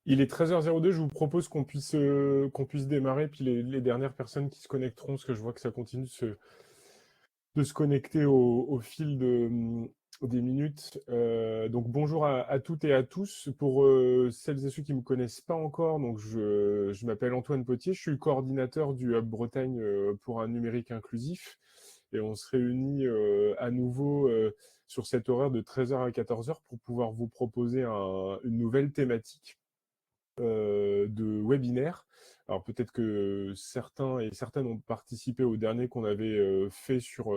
Il est 13h02, je vous propose qu'on puisse démarrer, puis les dernières personnes qui se connecteront, parce que je vois que ça continue de se connecter au fil des minutes. Donc bonjour à toutes et à tous. Pour celles et ceux qui ne me connaissent pas encore, donc je m'appelle Antoine Potier, je suis le coordinateur du Hub Bretagne pour un numérique inclusif. Et on se réunit à nouveau sur cet horaire de 13h à 14h pour pouvoir vous proposer une nouvelle thématique de webinaire. Alors peut-être que certains et certaines ont participé au dernier qu'on avait fait sur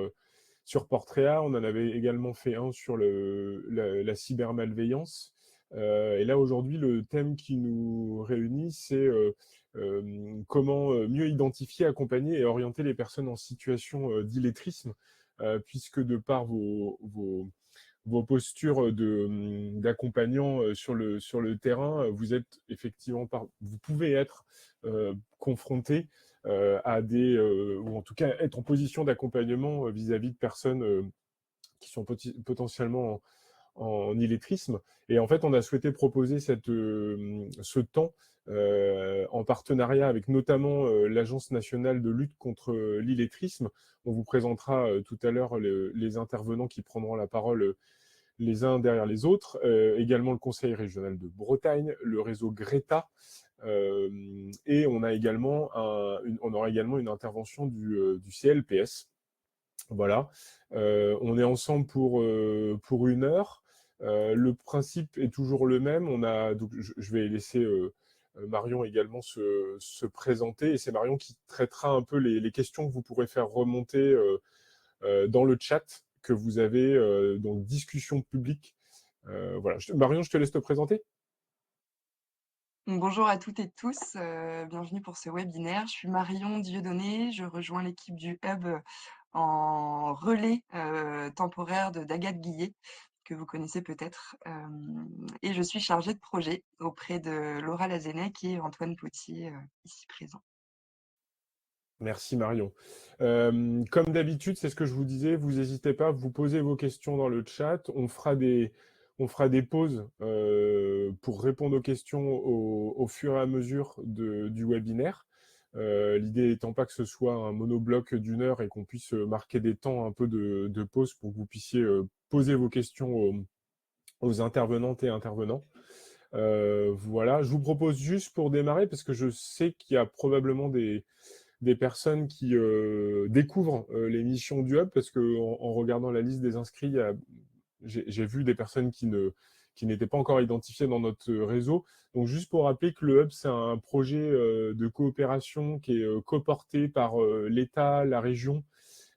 Portrea. On en avait également fait un sur la cybermalveillance. Et là, aujourd'hui, le thème qui nous réunit, c'est comment mieux identifier, accompagner et orienter les personnes en situation d'illettrisme, puisque de par vos postures d'accompagnants sur le terrain, vous êtes effectivement vous pouvez être confronté à ou en tout cas être en position d'accompagnement vis-à-vis de personnes qui sont potentiellement en illettrisme. Et en fait, on a souhaité proposer ce temps en partenariat avec notamment l'Agence nationale de lutte contre l'illettrisme. On vous présentera tout à l'heure les intervenants qui prendront la parole les uns derrière les autres. Également le Conseil régional de Bretagne, le réseau Greta. Et on aura également une intervention du CLPS. Voilà. On est ensemble pour 1 heure. Le principe est toujours le même. Donc, je vais laisser Marion également se présenter. Et c'est Marion qui traitera un peu les questions que vous pourrez faire remonter dans le chat que vous avez, donc discussion publique. Voilà. Marion, je te laisse te présenter. Bonjour à toutes et tous, bienvenue pour ce webinaire. Je suis Marion Dieudonné, je rejoins l'équipe du Hub en relais temporaire d'Agathe Guillet, que vous connaissez peut-être. Et je suis chargée de projet auprès de Laura Lazennec et Antoine Potier, ici présents. Merci Marion. Comme d'habitude, c'est ce que je vous disais, vous n'hésitez pas, vous posez vos questions dans le chat, on fera des pauses pour répondre aux questions au fur et à mesure du webinaire. L'idée étant pas que ce soit un monobloc d'1 heure et qu'on puisse marquer des temps un peu de pause pour que vous puissiez poser vos questions aux intervenantes et intervenants. Voilà, je vous propose juste pour démarrer, parce que je sais qu'il y a probablement des personnes qui découvrent les missions du Hub, parce que en regardant la liste des inscrits, j'ai vu des personnes qui n'étaient pas encore identifiées dans notre réseau. Donc juste pour rappeler que le Hub, c'est un projet de coopération qui est coporté par l'État, la région,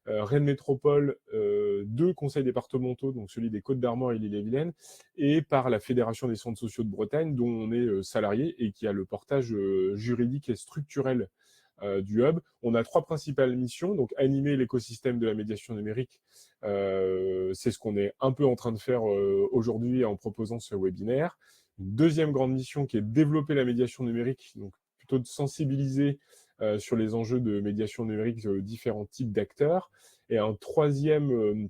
Rennes Métropole, 2 conseils départementaux, donc celui des Côtes-d'Armor et l'Ille-et-Vilaine, et par la Fédération des centres sociaux de Bretagne, dont on est salarié et qui a le portage juridique et structurel du Hub. On a 3 principales missions, donc animer l'écosystème de la médiation numérique, c'est ce qu'on est un peu en train de faire aujourd'hui en proposant ce webinaire. Une deuxième grande mission qui est de développer la médiation numérique, donc plutôt de sensibiliser sur les enjeux de médiation numérique différents types d'acteurs. Et un troisième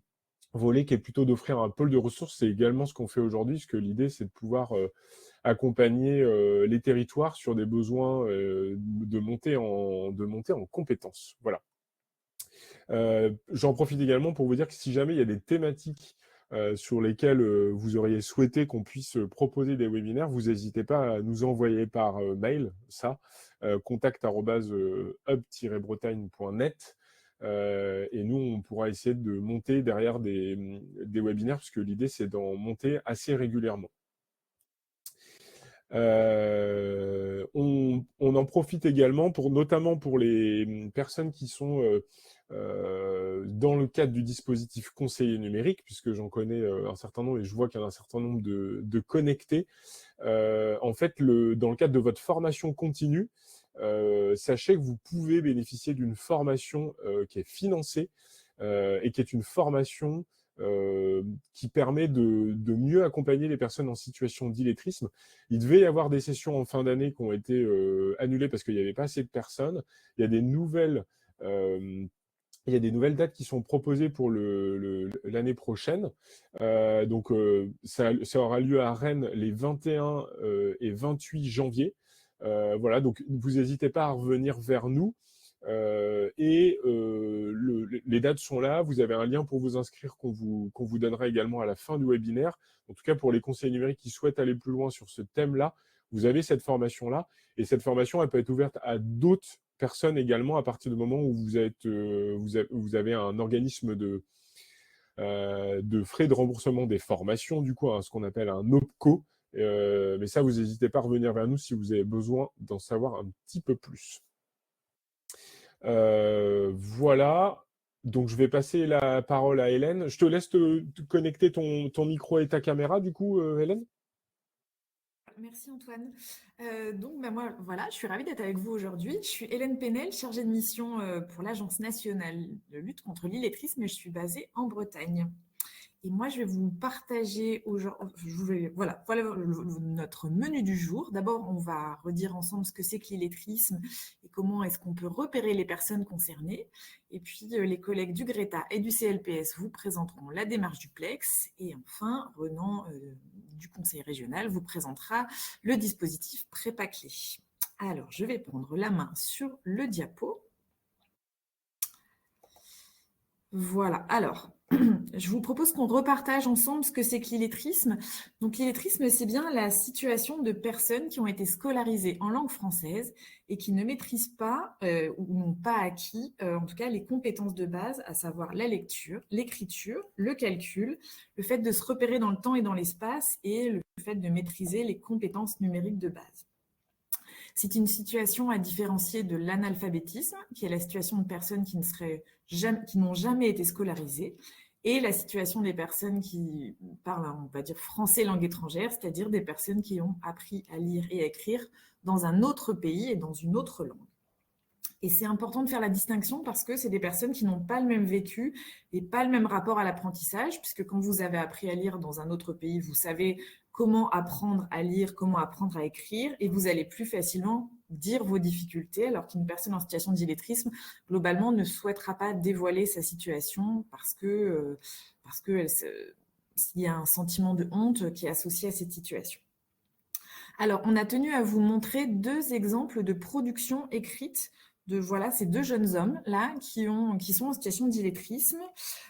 volet qui est plutôt d'offrir un pôle de ressources. C'est également ce qu'on fait aujourd'hui, parce que l'idée, c'est de pouvoir accompagner les territoires sur des besoins de monter en compétences. Voilà. J'en profite également pour vous dire que si jamais il y a des thématiques sur lesquelles vous auriez souhaité qu'on puisse proposer des webinaires, vous n'hésitez pas à nous envoyer par mail contact@hub-bretagne.net. Et nous, on pourra essayer de monter derrière des webinaires, puisque l'idée, c'est d'en monter assez régulièrement. On en profite également notamment pour les personnes qui sont dans le cadre du dispositif conseiller numérique, puisque j'en connais un certain nombre et je vois qu'il y en a un certain nombre de connectés. En fait, dans le cadre de votre formation continue, sachez que vous pouvez bénéficier d'une formation qui est financée et qui est une formation qui permet de mieux accompagner les personnes en situation d'illettrisme. Il devait y avoir des sessions en fin d'année qui ont été annulées parce qu'il n'y avait pas assez de personnes. Il y a des nouvelles il y a des nouvelles dates qui sont proposées pour l'année prochaine. Ça aura lieu à Rennes les 21 et 28 janvier. Voilà, donc vous n'hésitez pas à revenir vers nous. Les dates sont là. Vous avez un lien pour vous inscrire qu'on vous donnera également à la fin du webinaire. En tout cas, pour les conseillers numériques qui souhaitent aller plus loin sur ce thème-là, vous avez cette formation-là. Et cette formation, elle peut être ouverte à d'autres personnes également à partir du moment où vous avez un organisme de frais de remboursement des formations, du coup, ce qu'on appelle un OPCO. Mais ça, vous n'hésitez pas à revenir vers nous si vous avez besoin d'en savoir un petit peu plus. Voilà. Donc, je vais passer la parole à Hélène. Je te laisse te connecter ton micro et ta caméra, du coup, Hélène. Merci Antoine. Moi, voilà, je suis ravie d'être avec vous aujourd'hui. Je suis Hélène Penel, chargée de mission pour l'Agence nationale de lutte contre l'illettrisme, et je suis basée en Bretagne. Et moi, je vais vous partager aujourd'hui, voilà notre menu du jour. D'abord, on va redire ensemble ce que c'est que l'illettrisme et comment est-ce qu'on peut repérer les personnes concernées. Et puis, les collègues du Greta et du CLPS vous présenteront la démarche du Plex. Et enfin, Renan du Conseil régional vous présentera le dispositif Prépa-Clé. Alors, je vais prendre la main sur le diapo. Voilà, alors, je vous propose qu'on repartage ensemble ce que c'est que l'illettrisme. Donc, l'illettrisme, c'est bien la situation de personnes qui ont été scolarisées en langue française et qui ne maîtrisent pas ou n'ont pas acquis, en tout cas, les compétences de base, à savoir la lecture, l'écriture, le calcul, le fait de se repérer dans le temps et dans l'espace et le fait de maîtriser les compétences numériques de base. C'est une situation à différencier de l'analphabétisme, qui est la situation de personnes qui n'ont jamais été scolarisées, et la situation des personnes qui parlent, on va dire, français langue étrangère, c'est-à-dire des personnes qui ont appris à lire et à écrire dans un autre pays et dans une autre langue. Et c'est important de faire la distinction parce que c'est des personnes qui n'ont pas le même vécu et pas le même rapport à l'apprentissage, puisque quand vous avez appris à lire dans un autre pays, vous savez comment apprendre à lire, comment apprendre à écrire, et vous allez plus facilement dire vos difficultés, alors qu'une personne en situation d'illettrisme, globalement, ne souhaitera pas dévoiler sa situation parce qu'il y a un sentiment de honte qui est associé à cette situation. Alors, on a tenu à vous montrer 2 exemples de production écrite de ces 2 jeunes hommes là qui sont en situation d'illettrisme.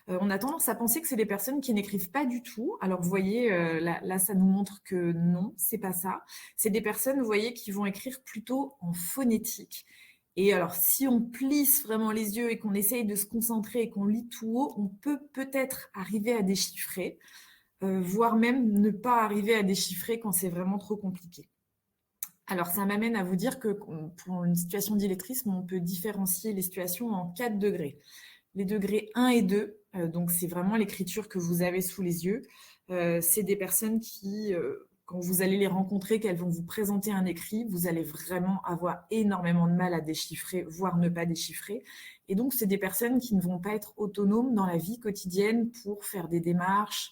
On a tendance à penser que c'est des personnes qui n'écrivent pas du tout. Alors vous voyez, là ça nous montre que non, c'est pas ça. C'est des personnes, vous voyez, qui vont écrire plutôt en phonétique. Et alors si on plisse vraiment les yeux et qu'on essaye de se concentrer et qu'on lit tout haut, on peut peut-être arriver à déchiffrer, voire même ne pas arriver à déchiffrer quand c'est vraiment trop compliqué. Alors, ça m'amène à vous dire que pour une situation d'illettrisme, on peut différencier les situations en 4 degrés. Les degrés 1 et 2, donc c'est vraiment l'écriture que vous avez sous les yeux. C'est des personnes qui, quand vous allez les rencontrer, qu'elles vont vous présenter un écrit, vous allez vraiment avoir énormément de mal à déchiffrer, voire ne pas déchiffrer. Et donc, c'est des personnes qui ne vont pas être autonomes dans la vie quotidienne pour faire des démarches,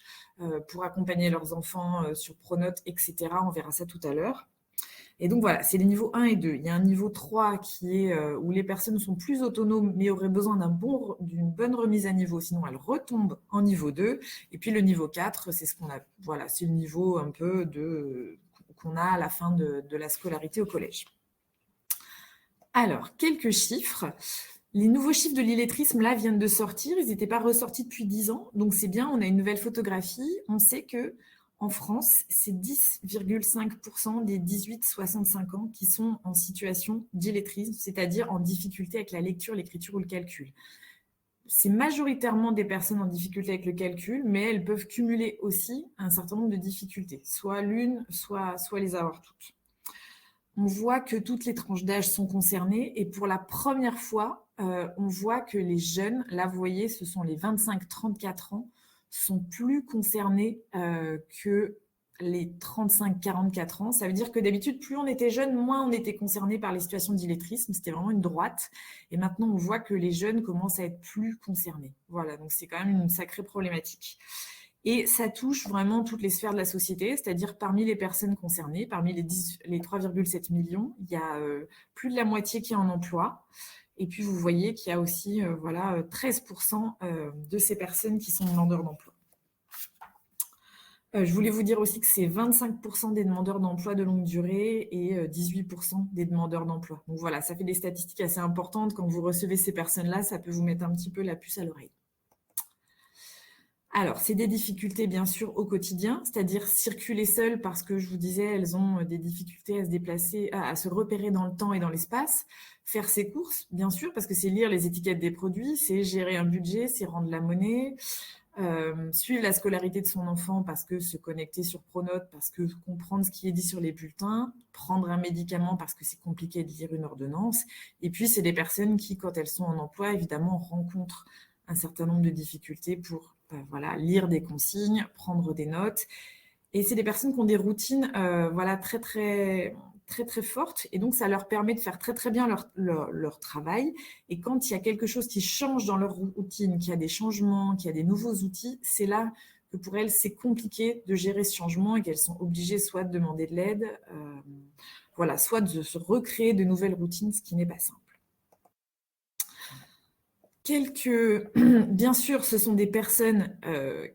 pour accompagner leurs enfants sur Pronote, etc. On verra ça tout à l'heure. Et donc voilà, c'est les niveaux 1 et 2. Il y a un niveau 3 qui est où les personnes sont plus autonomes mais auraient besoin d'une bonne remise à niveau, sinon elles retombent en niveau 2. Et puis le niveau 4, c'est c'est le niveau un peu qu'on a à la fin de la scolarité au collège. Alors, quelques chiffres. Les nouveaux chiffres de l'illettrisme, là, viennent de sortir. Ils n'étaient pas ressortis depuis 10 ans. Donc, c'est bien, on a une nouvelle photographie. On sait que en France, c'est 10,5% des 18-65 ans qui sont en situation d'illettrisme, c'est-à-dire en difficulté avec la lecture, l'écriture ou le calcul. C'est majoritairement des personnes en difficulté avec le calcul, mais elles peuvent cumuler aussi un certain nombre de difficultés, soit l'une, soit les avoir toutes. On voit que toutes les tranches d'âge sont concernées et pour la première fois, on voit que les jeunes, là vous voyez, ce sont les 25-34 ans, sont plus concernés que les 35-44 ans. Ça veut dire que d'habitude, plus on était jeune, moins on était concerné par les situations d'illettrisme. C'était vraiment une droite. Et maintenant, on voit que les jeunes commencent à être plus concernés. Voilà, donc c'est quand même une sacrée problématique. Et ça touche vraiment toutes les sphères de la société, c'est-à-dire parmi les personnes concernées, parmi les 3,7 millions, il y a plus de la moitié qui est en emploi. Et puis, vous voyez qu'il y a aussi 13% de ces personnes qui sont demandeurs d'emploi. Je voulais vous dire aussi que c'est 25% des demandeurs d'emploi de longue durée et 18% des demandeurs d'emploi. Donc voilà, ça fait des statistiques assez importantes. Quand vous recevez ces personnes-là, ça peut vous mettre un petit peu la puce à l'oreille. Alors, c'est des difficultés, bien sûr, au quotidien, c'est-à-dire circuler seules parce que, je vous disais, elles ont des difficultés à se déplacer, à se repérer dans le temps et dans l'espace. Faire ses courses, bien sûr, parce que c'est lire les étiquettes des produits, c'est gérer un budget, c'est rendre la monnaie, suivre la scolarité de son enfant parce que se connecter sur Pronote, parce que comprendre ce qui est dit sur les bulletins, prendre un médicament parce que c'est compliqué de lire une ordonnance. Et puis, c'est des personnes qui, quand elles sont en emploi, évidemment, rencontrent un certain nombre de difficultés pour voilà, lire des consignes, prendre des notes. Et c'est des personnes qui ont des routines voilà, très, très, très, très fortes. Et donc, ça leur permet de faire très, très bien leur travail. Et quand il y a quelque chose qui change dans leur routine, qu'il y a des changements, qu'il y a des nouveaux outils, c'est là que pour elles, c'est compliqué de gérer ce changement et qu'elles sont obligées soit de demander de l'aide, voilà, soit de se recréer de nouvelles routines, ce qui n'est pas simple. Bien sûr, ce sont des personnes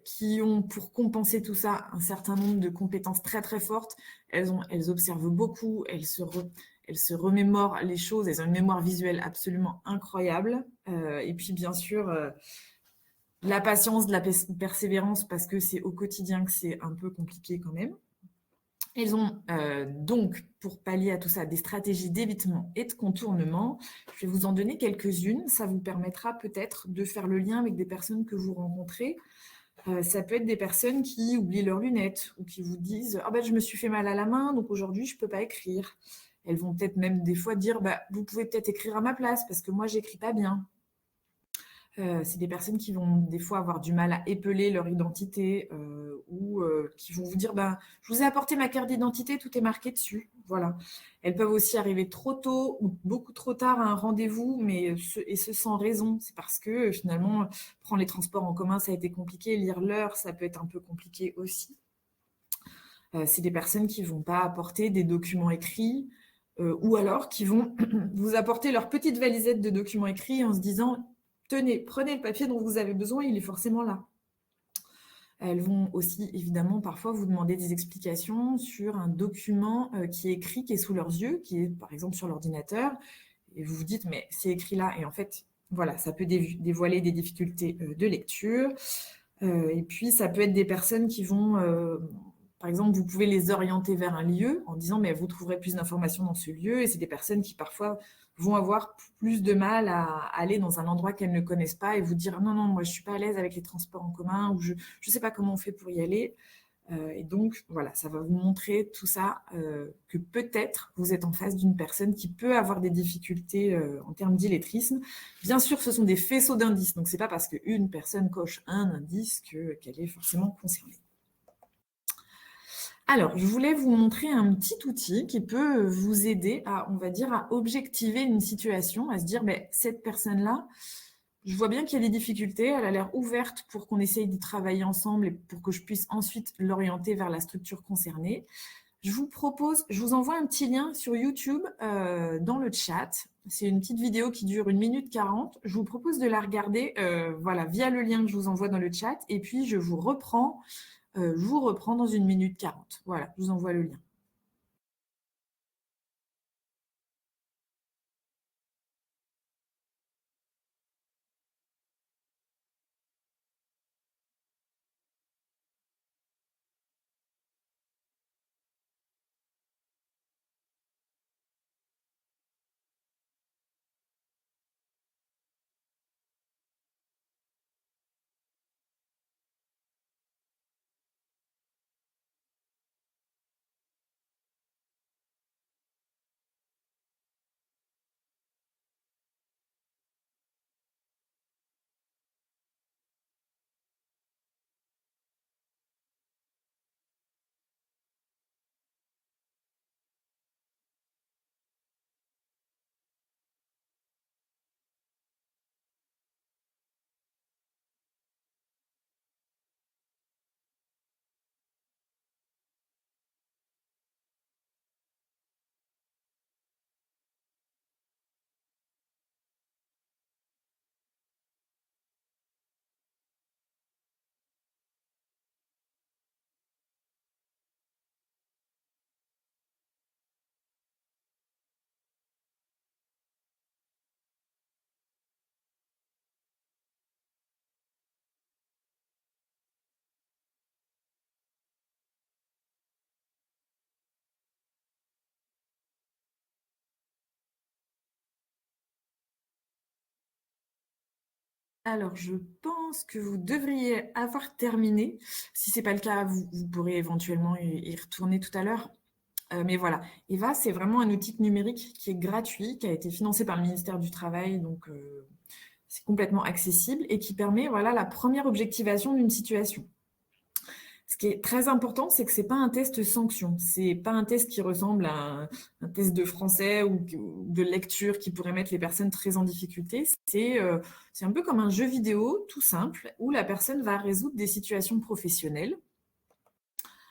qui ont, pour compenser tout ça, un certain nombre de compétences très très fortes. Elles observent beaucoup, elles se remémorent les choses, elles ont une mémoire visuelle absolument incroyable. Et puis bien sûr, de la patience, de la persévérance, parce que c'est au quotidien que c'est un peu compliqué quand même. Elles ont donc, pour pallier à tout ça, des stratégies d'évitement et de contournement. Je vais vous en donner quelques-unes. Ça vous permettra peut-être de faire le lien avec des personnes que vous rencontrez. Ça peut être des personnes qui oublient leurs lunettes ou qui vous disent « Ah ben, je me suis fait mal à la main, donc aujourd'hui, je ne peux pas écrire ». Elles vont peut-être même des fois dire bah, « Vous pouvez peut-être écrire à ma place parce que moi, je n'écris pas bien ». C'est des personnes qui vont des fois avoir du mal à épeler leur identité ou qui vont vous dire bah, « Je vous ai apporté ma carte d'identité, tout est marqué dessus ». Voilà. Elles peuvent aussi arriver trop tôt ou beaucoup trop tard à un rendez-vous, mais ce sans raison. C'est parce que finalement, prendre les transports en commun, ça a été compliqué. Lire l'heure, ça peut être un peu compliqué aussi. C'est des personnes qui ne vont pas apporter des documents écrits ou alors qui vont vous apporter leur petite valisette de documents écrits en se disant tenez, prenez le papier dont vous avez besoin, il est forcément là. Elles vont aussi, évidemment, parfois vous demander des explications sur un document qui est écrit, qui est sous leurs yeux, qui est par exemple sur l'ordinateur, et vous vous dites, mais c'est écrit là, et en fait, voilà, ça peut dévoiler des difficultés de lecture. Et puis, ça peut être des personnes qui vont, par exemple, vous pouvez les orienter vers un lieu en disant, mais vous trouverez plus d'informations dans ce lieu, et c'est des personnes qui parfois vont avoir plus de mal à aller dans un endroit qu'elles ne connaissent pas et vous dire non, non, moi je ne suis pas à l'aise avec les transports en commun ou je ne sais pas comment on fait pour y aller. Et donc, voilà, ça va vous montrer tout ça, que peut-être vous êtes en face d'une personne qui peut avoir des difficultés en termes d'illettrisme. Bien sûr, ce sont des faisceaux d'indices, donc ce n'est pas parce qu'une personne coche un indice qu'elle est forcément concernée. Alors, je voulais vous montrer un petit outil qui peut vous aider à, on va dire, à objectiver une situation, à se dire, ben, cette personne-là, je vois bien qu'il y a des difficultés, elle a l'air ouverte pour qu'on essaye d'y travailler ensemble et pour que je puisse ensuite l'orienter vers la structure concernée. Je vous envoie un petit lien sur YouTube dans le chat. C'est une petite vidéo qui dure 1 minute 40. Je vous propose de la regarder voilà, via le lien que je vous envoie dans le chat et puis je vous reprends dans 1 minute 40. Voilà, je vous envoie le lien. Alors, je pense que vous devriez avoir terminé. Si ce n'est pas le cas, vous pourrez éventuellement y retourner tout à l'heure. Mais voilà, EVA, c'est vraiment un outil numérique qui est gratuit, qui a été financé par le ministère du Travail, donc c'est complètement accessible et qui permet la première objectivation d'une situation. Ce qui est très important, c'est que ce n'est pas un test sanction. Ce n'est pas un test qui ressemble à un test de français ou de lecture qui pourrait mettre les personnes très en difficulté. C'est un peu comme un jeu vidéo tout simple où la personne va résoudre des situations professionnelles.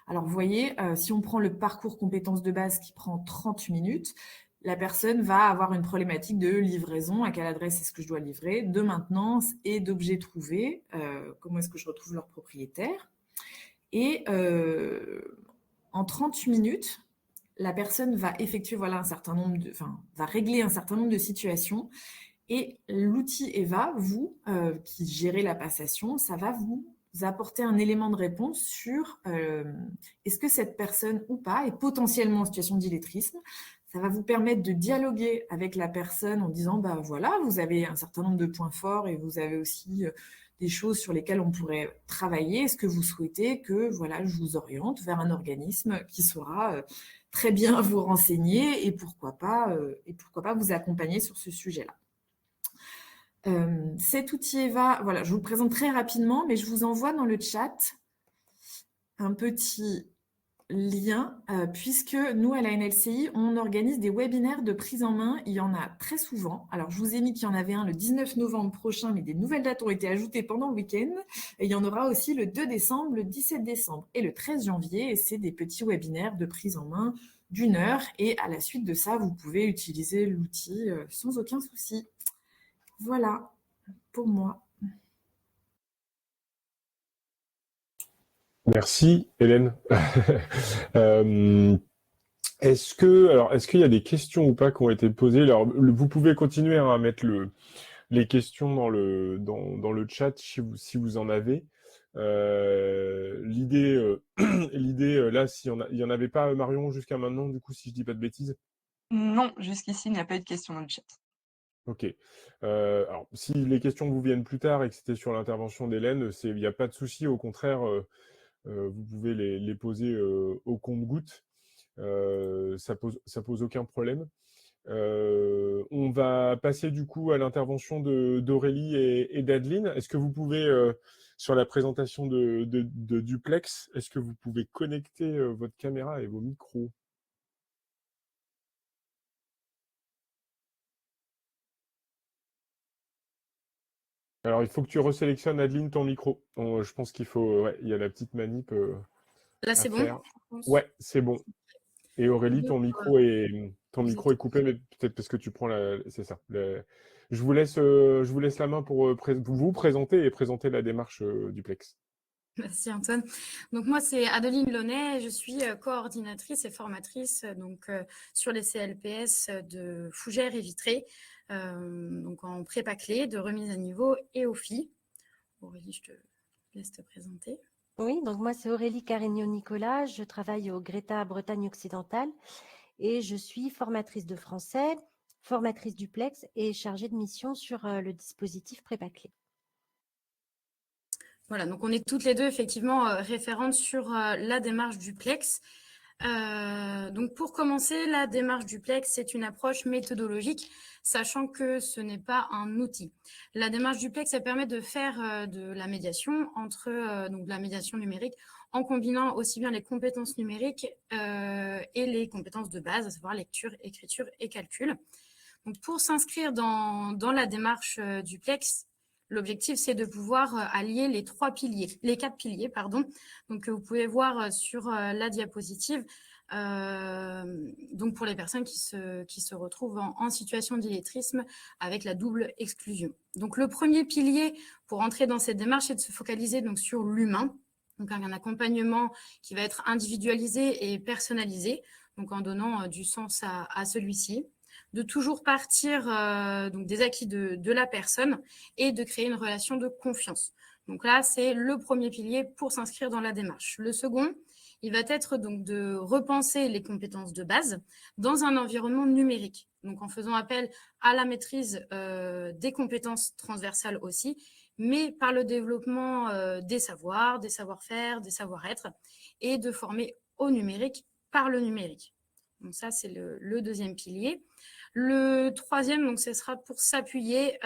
Alors, vous voyez, si on prend le parcours compétences de base qui prend 30 minutes, la personne va avoir une problématique de livraison, à quelle adresse est-ce que je dois livrer, de maintenance et d'objets trouvés, comment est-ce que je retrouve leur propriétaire. Et en 30 minutes, la personne va effectuer va régler un certain nombre de situations. Et l'outil EVA, vous, qui gérez la passation, ça va vous apporter un élément de réponse sur est-ce que cette personne ou pas est potentiellement en situation d'illettrisme. Ça va vous permettre de dialoguer avec la personne en disant, voilà, vous avez un certain nombre de points forts et vous avez aussi des choses sur lesquelles on pourrait travailler. Est-ce que vous souhaitez que je vous oriente vers un organisme qui saura très bien vous renseigner et pourquoi pas vous accompagner sur ce sujet-là. Cet outil EVA, je vous le présente très rapidement, mais je vous envoie dans le chat un petit lien, puisque nous, à la NLCI, on organise des webinaires de prise en main. Il y en a très souvent. Alors, je vous ai mis qu'il y en avait un le 19 novembre prochain, mais des nouvelles dates ont été ajoutées pendant le week-end. Et il y en aura aussi le 2 décembre, le 17 décembre et le 13 janvier. Et c'est des petits webinaires de prise en main d'1 heure. Et à la suite de ça, vous pouvez utiliser l'outil sans aucun souci. Voilà, pour moi. Merci, Hélène. Est-ce qu'il y a des questions ou pas qui ont été posées? Alors, vous pouvez continuer à mettre les questions dans le chat si vous en avez. L'idée, là, il y en avait pas, Marion, jusqu'à maintenant, du coup, si je dis pas de bêtises. Non, jusqu'ici, il n'y a pas eu de questions dans le chat. Ok. Alors, si les questions vous viennent plus tard et que c'était sur l'intervention d'Hélène, il n'y a pas de souci. Au contraire, vous pouvez les poser au compte-gouttes. Ça pose aucun problème. On va passer du coup à l'intervention d'Aurélie et d'Adeline. Est-ce que vous pouvez, sur la présentation de Duplex, est-ce que vous pouvez connecter votre caméra et vos micros? Alors, il faut que tu resélectionnes, Adeline, ton micro. Je pense qu'il faut... il y a la petite manip Là, c'est bon? Ouais, c'est bon. Et Aurélie, ton micro est coupé, mais peut-être parce que tu prends c'est ça. Je vous laisse la main pour vous présenter et présenter la démarche Duplex. Merci Antoine. Donc moi c'est Adeline Launay, je suis coordinatrice et formatrice sur les CLPS de Fougères et Vitré, donc en prépa clé, de remise à niveau et au FI. Aurélie, je te laisse te présenter. Oui, donc moi c'est Aurélie Carignon-Nicolas, je travaille au Greta Bretagne Occidentale et je suis formatrice de français, formatrice Duplex et chargée de mission sur le dispositif prépa clé. Voilà, donc on est toutes les deux effectivement référentes sur la démarche Duplex. Donc pour commencer, la démarche Duplex, c'est une approche méthodologique, sachant que ce n'est pas un outil. La démarche Duplex, elle permet de faire de la médiation de la médiation numérique en combinant aussi bien les compétences numériques et les compétences de base, à savoir lecture, écriture et calcul. Donc pour s'inscrire dans la démarche Duplex, l'objectif, c'est de pouvoir allier les quatre piliers, donc vous pouvez voir sur la diapositive. Donc pour les personnes qui se retrouvent en situation d'illettrisme avec la double exclusion. Donc le premier pilier pour entrer dans cette démarche, c'est de se focaliser donc sur l'humain, donc un accompagnement qui va être individualisé et personnalisé, donc en donnant du sens à celui-ci. De toujours partir donc des acquis de la personne et de créer une relation de confiance. Donc là, c'est le premier pilier pour s'inscrire dans la démarche. Le second, il va être donc de repenser les compétences de base dans un environnement numérique. Donc en faisant appel à la maîtrise des compétences transversales aussi mais par le développement des savoirs, des savoir-faire, des savoir-être, et de former au numérique par le numérique. Donc ça, c'est le deuxième pilier. Le troisième, donc, ce sera pour s'appuyer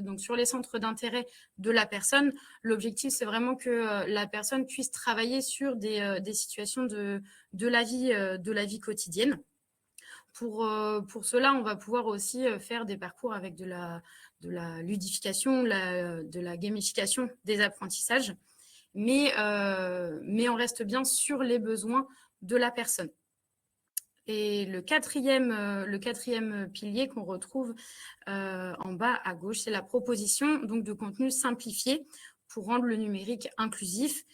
donc sur les centres d'intérêt de la personne. L'objectif, c'est vraiment que la personne puisse travailler sur des situations de la vie quotidienne. Pour cela, on va pouvoir aussi faire des parcours avec de la ludification, de la gamification des apprentissages, mais on reste bien sur les besoins de la personne. Et le quatrième pilier qu'on retrouve en bas à gauche, c'est la proposition donc, de contenu simplifié pour rendre le numérique inclusif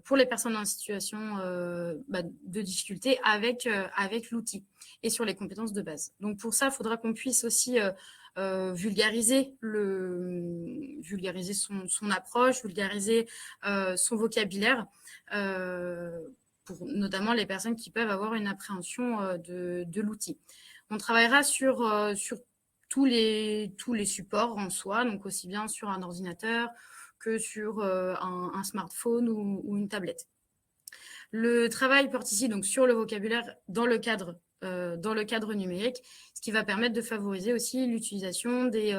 pour les personnes en situation de difficulté avec l'outil et sur les compétences de base. Donc pour ça, il faudra qu'on puisse aussi vulgariser son approche, vulgariser son vocabulaire pour notamment les personnes qui peuvent avoir une appréhension de l'outil. On travaillera sur tous les supports en soi, donc aussi bien sur un ordinateur que sur un smartphone ou une tablette. Le travail porte ici donc sur le vocabulaire dans le cadre numérique, ce qui va permettre de favoriser aussi l'utilisation des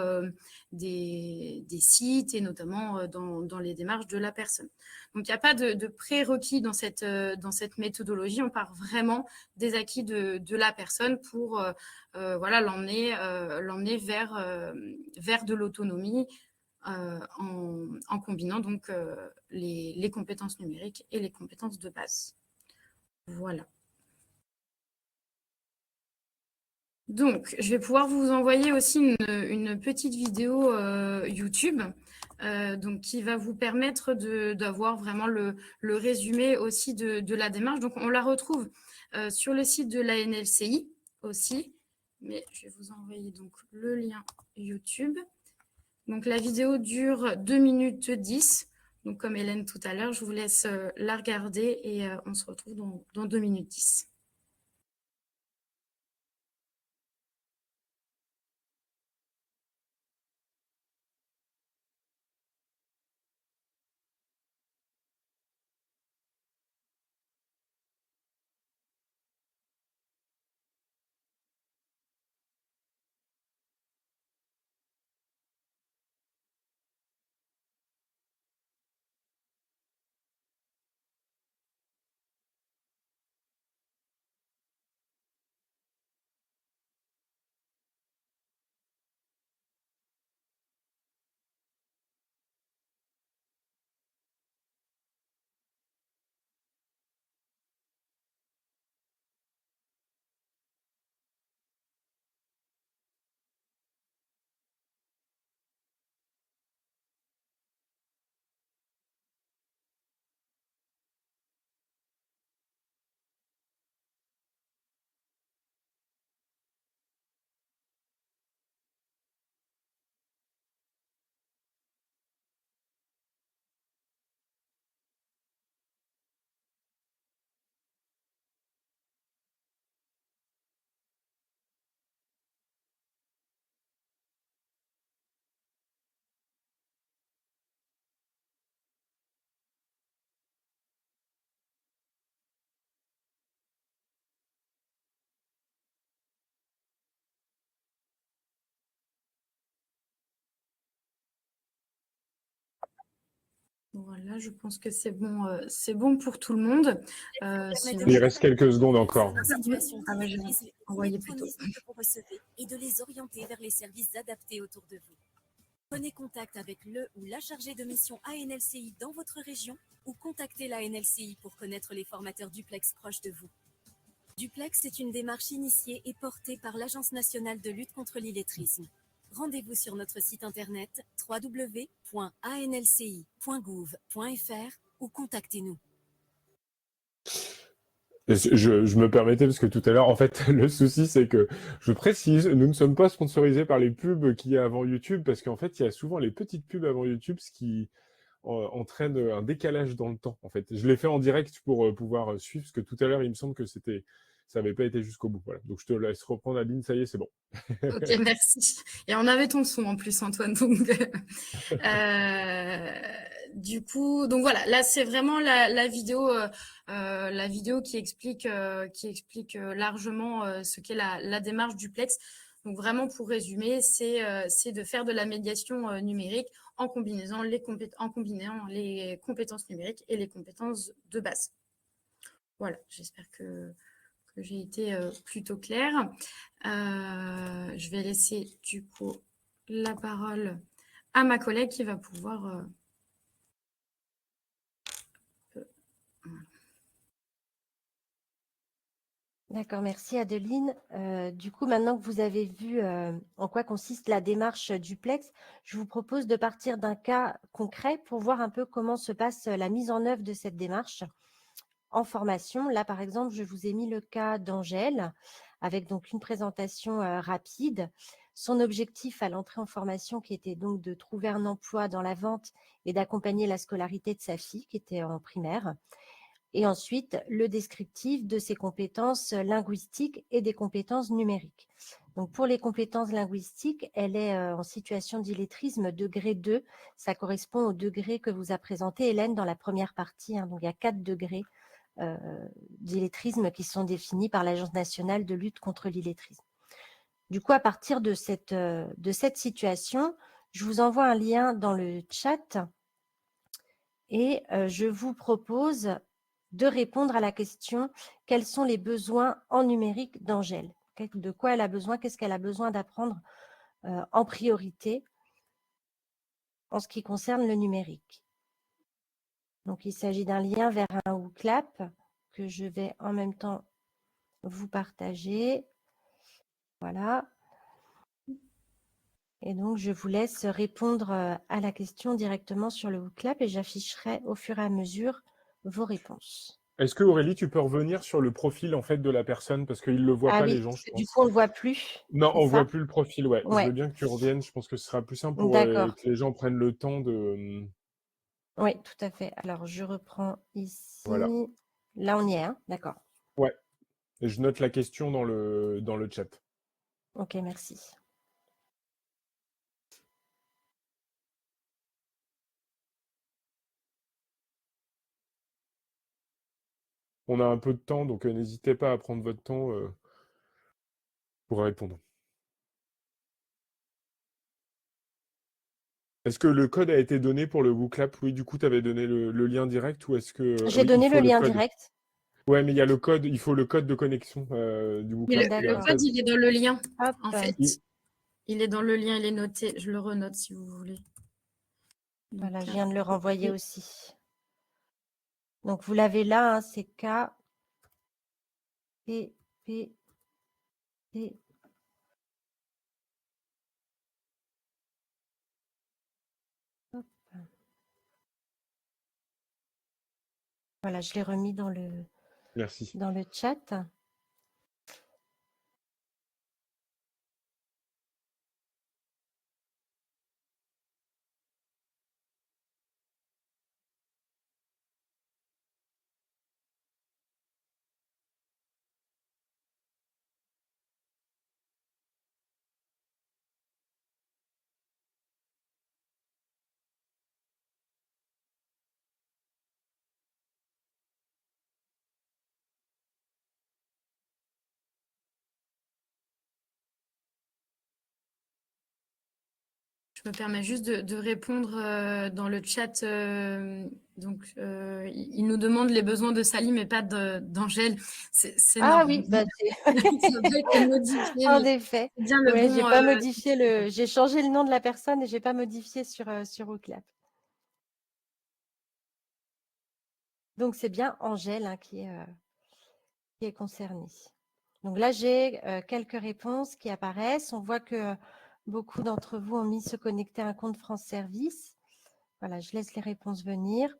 sites et notamment dans les démarches de la personne. Donc, il n'y a pas de prérequis dans cette méthodologie. On part vraiment des acquis de la personne pour l'emmener vers de l'autonomie en combinant donc les compétences numériques et les compétences de base. Voilà. Donc, je vais pouvoir vous envoyer aussi une petite vidéo YouTube donc, qui va vous permettre d'avoir vraiment le résumé aussi de la démarche. Donc, on la retrouve sur le site de la NLCI aussi, mais je vais vous envoyer donc le lien YouTube. Donc, la vidéo dure 2 minutes 10. Donc, comme Hélène tout à l'heure, je vous laisse la regarder et on se retrouve dans 2 minutes 10. Voilà, je pense que c'est bon pour tout le monde. Sinon... Il reste quelques secondes encore. Je vais envoyer plutôt. Que vous recevez et de les orienter vers les services adaptés autour de vous. Prenez contact avec le ou la chargée de mission ANLCI dans votre région ou contactez la ANLCI pour connaître les formateurs Duplex proches de vous. Duplex est une démarche initiée et portée par l'Agence nationale de lutte contre l'illettrisme. Rendez-vous sur notre site internet www.anlci.gouv.fr ou contactez-nous. Je me permettais, parce que tout à l'heure, en fait, le souci, c'est que, je précise, nous ne sommes pas sponsorisés par les pubs qu'il y a avant YouTube, parce qu'en fait, il y a souvent les petites pubs avant YouTube, ce qui entraîne un décalage dans le temps, en fait. Je l'ai fait en direct pour pouvoir suivre, parce que tout à l'heure, il me semble que c'était ça n'avait pas été jusqu'au bout. Voilà. Donc, je te laisse reprendre, Adeline. Ça y est, c'est bon. Ok, merci. Et on avait ton son en plus, Antoine. Donc, du coup, donc voilà, là c'est vraiment la vidéo qui explique largement ce qu'est la démarche Duplex. Donc vraiment pour résumer, c'est de faire de la médiation numérique en combinant les compétences numériques et les compétences de base. Voilà, j'espère que j'ai été plutôt claire. Je vais laisser du coup la parole à ma collègue qui va pouvoir... D'accord, merci Adeline. Du coup, maintenant que vous avez vu en quoi consiste la démarche Duplex, je vous propose de partir d'un cas concret pour voir un peu comment se passe la mise en œuvre de cette démarche en formation. Là, par exemple, je vous ai mis le cas d'Angèle avec donc une présentation rapide. Son objectif à l'entrée en formation qui était donc de trouver un emploi dans la vente et d'accompagner la scolarité de sa fille qui était en primaire. Et ensuite, le descriptif de ses compétences linguistiques et des compétences numériques. Donc, pour les compétences linguistiques, elle est en situation d'illettrisme degré 2. Ça correspond au degré que vous a présenté Hélène dans la première partie. Donc, il y a 4 degrés d'illettrisme qui sont définis par l'Agence nationale de lutte contre l'illettrisme. Du coup, à partir de cette situation, je vous envoie un lien dans le chat et je vous propose de répondre à la question « Quels sont les besoins en numérique d'Angèle ?» De quoi elle a besoin, qu'est-ce qu'elle a besoin d'apprendre en priorité en ce qui concerne le numérique. Donc, il s'agit d'un lien vers un WooClap que je vais en même temps vous partager. Voilà. Et donc, je vous laisse répondre à la question directement sur le WooClap et j'afficherai au fur et à mesure vos réponses. Est-ce que Aurélie, tu peux revenir sur le profil en fait de la personne parce qu'ils ne le voient Ah pas oui, les gens, parce je que du pense. coup, on ne le voit plus. Non, on C'est voit ça? plus le profil, ouais. Je veux Ouais, bien que tu reviennes, je pense que ce sera plus simple pour d'accord. que les gens prennent le temps de... Oui, tout à fait. Alors, je reprends ici. Voilà. Là, on y est, hein? D'accord. Ouais. Et je note la question dans le chat. Ok, merci. On a un peu de temps, donc n'hésitez pas à prendre votre temps pour répondre. Est-ce que le code a été donné pour le WooClap? Oui, du coup, tu avais donné le lien direct ou est-ce que... J'ai oui, il donné faut le le lien code. direct. Ouais, mais il y a le code, il faut le code de connexion du Et WooClap. Et le D'accord. après, code, il est dans le lien. Hop. En fait, il est dans le lien, il est noté. Je le renote si vous voulez. Donc, Voilà, je viens de le renvoyer aussi. Donc, vous l'avez là, hein, c'est K, P, P, P. Hop. Voilà, je l'ai remis merci. dans le chat. Je me permets juste de répondre dans le chat. Il nous demande les besoins de Salim et pas d'Angèle. C'est Ah normal. oui, bah, Ça doit être modifié, en mais effet. c'est bien le Ouais, bon. j'ai pas modifié j'ai changé le nom de la personne et j'ai pas modifié sur WooClap. Donc, c'est bien Angèle hein, qui est concernée. Donc là, j'ai quelques réponses qui apparaissent. On voit que beaucoup d'entre vous ont mis se connecter à un compte France Service. Voilà, je laisse les réponses venir.